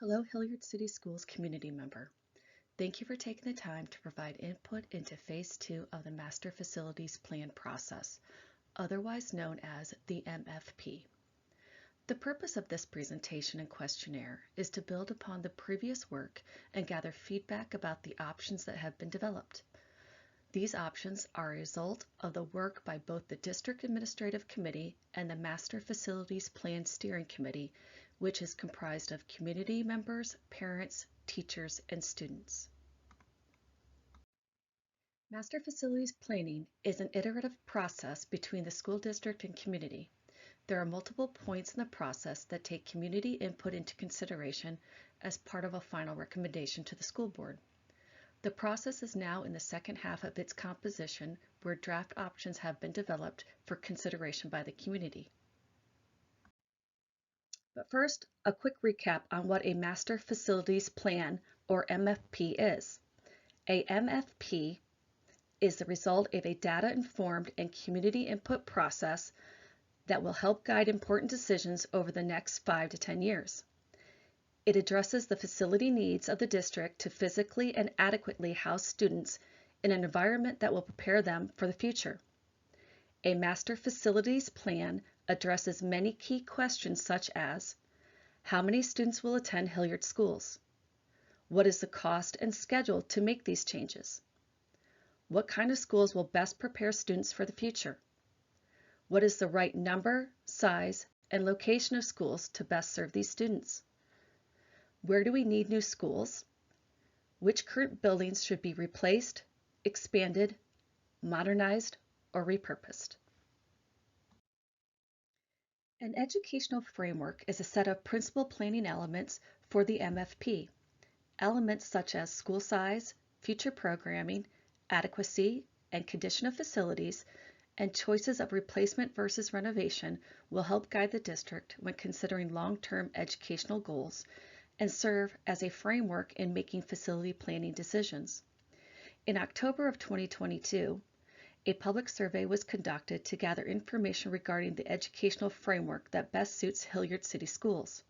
Hello, Hilliard City Schools community member. Thank you for taking the time to provide input into Phase 2 of the Master Facilities Plan process, otherwise known as the MFP. The purpose of this presentation and questionnaire is to build upon the previous work and gather feedback about the options that have been developed. These options are a result of the work by both the District Administrative Committee and the Master Facilities Plan Steering Committee, which is comprised of community members, parents, teachers, and students. Master Facilities Planning is an iterative process between the school district and community. There are multiple points in the process that take community input into consideration as part of a final recommendation to the school board. The process is now in the second half of its composition, where draft options have been developed for consideration by the community. But first, a quick recap on what a Master Facilities Plan, or MFP, is. A MFP is the result of a data-informed and community input process that will help guide important decisions over the next 5 to 10 years. It addresses the facility needs of the district to physically and adequately house students in an environment that will prepare them for the future. A Master Facilities Plan addresses many key questions such as: how many students will attend Hilliard schools? What is the cost and schedule to make these changes? What kind of schools will best prepare students for the future? What is the right number, size, and location of schools to best serve these students? Where do we need new schools? Which current buildings should be replaced, expanded, modernized, or repurposed? An educational framework is a set of principal planning elements for the MFP. Elements such as school size, future programming, adequacy and condition of facilities, and choices of replacement versus renovation will help guide the district when considering long-term educational goals and serve as a framework in making facility planning decisions. In October of 2022, a public survey was conducted to gather information regarding the educational framework that best suits Hilliard City Schools.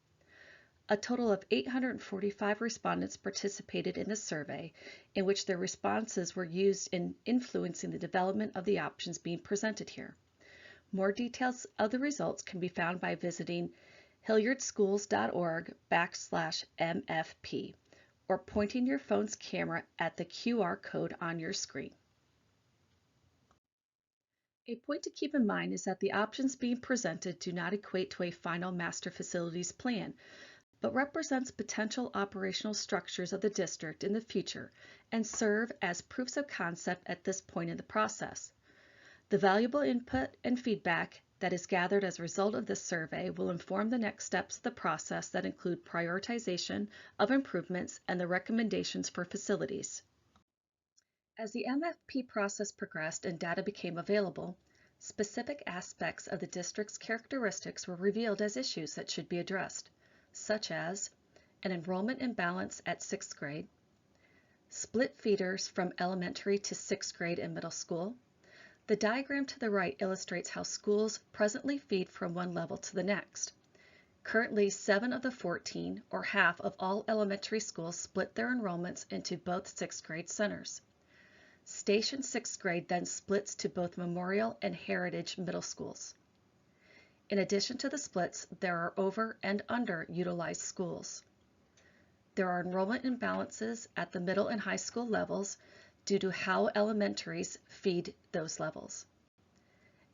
A total of 845 respondents participated in the survey, in which their responses were used in influencing the development of the options being presented here. More details of the results can be found by visiting hilliardschools.org/MFP or pointing your phone's camera at the QR code on your screen. A point to keep in mind is that the options being presented do not equate to a final master facilities plan, but represents potential operational structures of the district in the future and serve as proofs of concept at this point in the process. The valuable input and feedback that is gathered as a result of this survey will inform the next steps of the process that include prioritization of improvements and the recommendations for facilities. As the MFP process progressed and data became available, specific aspects of the district's characteristics were revealed as issues that should be addressed, such as an enrollment imbalance at 6th grade, split feeders from elementary to 6th grade and middle school. The diagram to the right illustrates how schools presently feed from one level to the next. Currently, 7 of the 14, or half of all elementary schools, split their enrollments into both 6th grade centers. Station 6th grade then splits to both Memorial and Heritage middle schools. In addition to the splits, there are over and underutilized schools. There are enrollment imbalances at the middle and high school levels due to how elementaries feed those levels.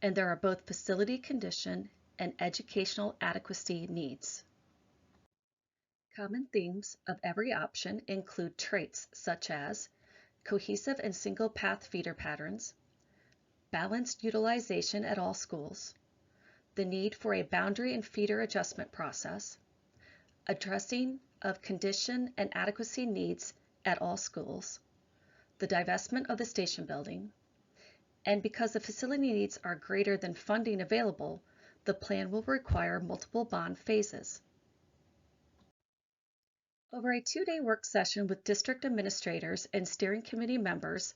And there are both facility condition and educational adequacy needs. Common themes of every option include traits such as cohesive and single path feeder patterns, balanced utilization at all schools, the need for a boundary and feeder adjustment process, addressing of condition and adequacy needs at all schools, the divestment of the station building, and because the facility needs are greater than funding available, the plan will require multiple bond phases. Over a 2-day work session with district administrators and steering committee members,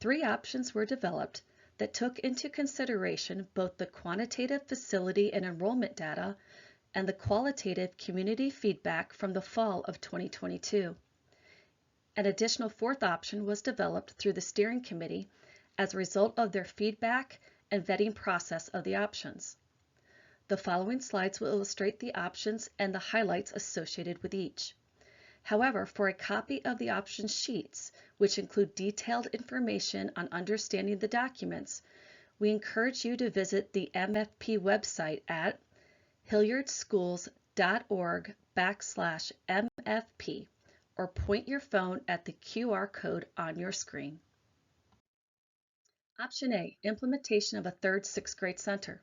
3 options were developed that took into consideration both the quantitative facility and enrollment data and the qualitative community feedback from the fall of 2022. An additional fourth option was developed through the steering committee as a result of their feedback and vetting process of the options. The following slides will illustrate the options and the highlights associated with each. However, for a copy of the option sheets, which include detailed information on understanding the documents, we encourage you to visit the MFP website at hilliardschools.org/MFP or point your phone at the QR code on your screen. Option A, implementation of a third sixth grade center.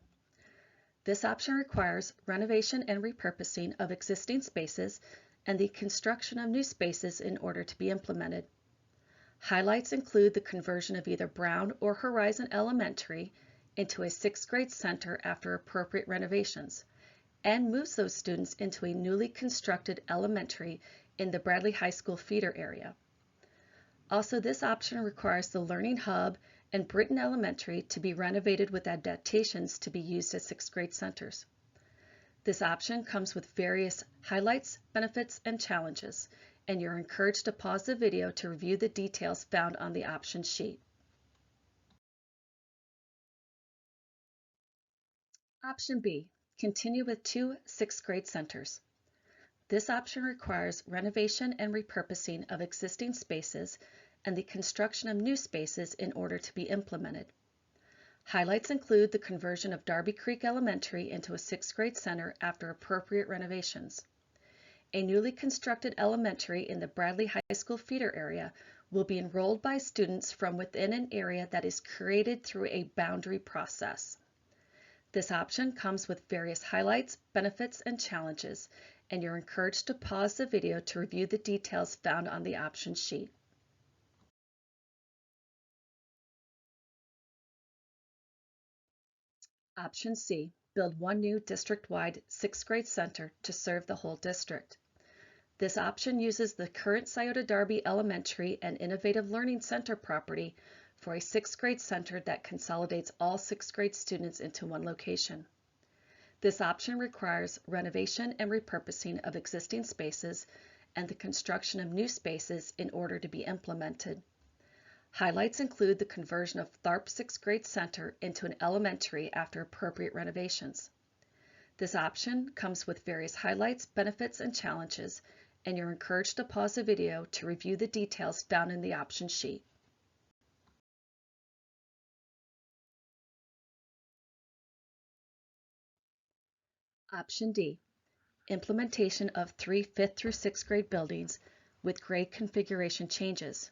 This option requires renovation and repurposing of existing spaces and the construction of new spaces in order to be implemented. Highlights include the conversion of either Brown or Horizon Elementary into a sixth grade center after appropriate renovations, and moves those students into a newly constructed elementary in the Bradley High School feeder area. Also, this option requires the Learning Hub and Britton Elementary to be renovated with adaptations to be used as sixth grade centers. This option comes with various highlights, benefits, and challenges, and you're encouraged to pause the video to review the details found on the option sheet. Option B, continue with 2 sixth grade centers. This option requires renovation and repurposing of existing spaces and the construction of new spaces in order to be implemented. Highlights include the conversion of Darby Creek Elementary into a sixth grade center after appropriate renovations. A newly constructed elementary in the Bradley High School feeder area will be enrolled by students from within an area that is created through a boundary process. This option comes with various highlights, benefits, and challenges, and you're encouraged to pause the video to review the details found on the option sheet. Option C, build 1 new district-wide sixth grade center to serve the whole district. This option uses the current Scioto Darby Elementary and Innovative Learning Center property for a sixth grade center that consolidates all sixth grade students into one location. This option requires renovation and repurposing of existing spaces and the construction of new spaces in order to be implemented. Highlights include the conversion of Tharp sixth grade center into an elementary after appropriate renovations. This option comes with various highlights, benefits, and challenges, and you're encouraged to pause the video to review the details found in the option sheet. Option D, implementation of 3 5th through 6th grade buildings with grade configuration changes.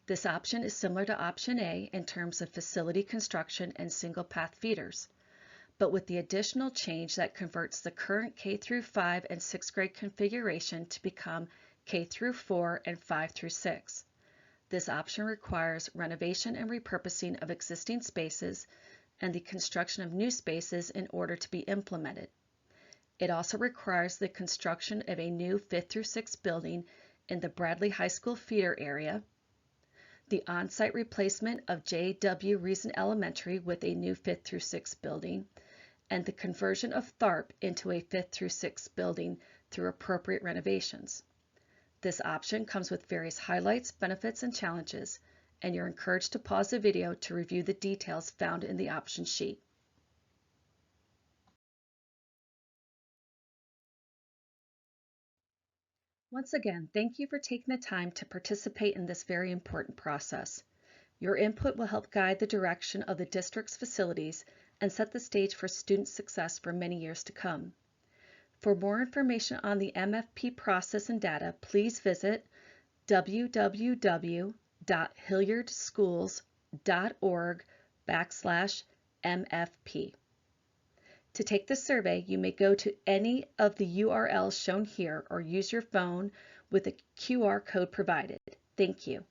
This option is similar to option A in terms of facility construction and single path feeders, but with the additional change that converts the current K through 5 and 6th grade configuration to become K through 4 and 5 through 6. This option requires renovation and repurposing of existing spaces and the construction of new spaces in order to be implemented. It also requires the construction of a new 5th through 6th building in the Bradley High School feeder area, the on-site replacement of J.W. Reason Elementary with a new 5th through 6th building, and the conversion of Tharp into a 5th through 6th building through appropriate renovations. This option comes with various highlights, benefits, and challenges, and you're encouraged to pause the video to review the details found in the option sheet. Once again, thank you for taking the time to participate in this very important process. Your input will help guide the direction of the district's facilities and set the stage for student success for many years to come. For more information on the MFP process and data, please visit www.hilliardschools.org/MFP. To take the survey, you may go to any of the URLs shown here or use your phone with the QR code provided. Thank you.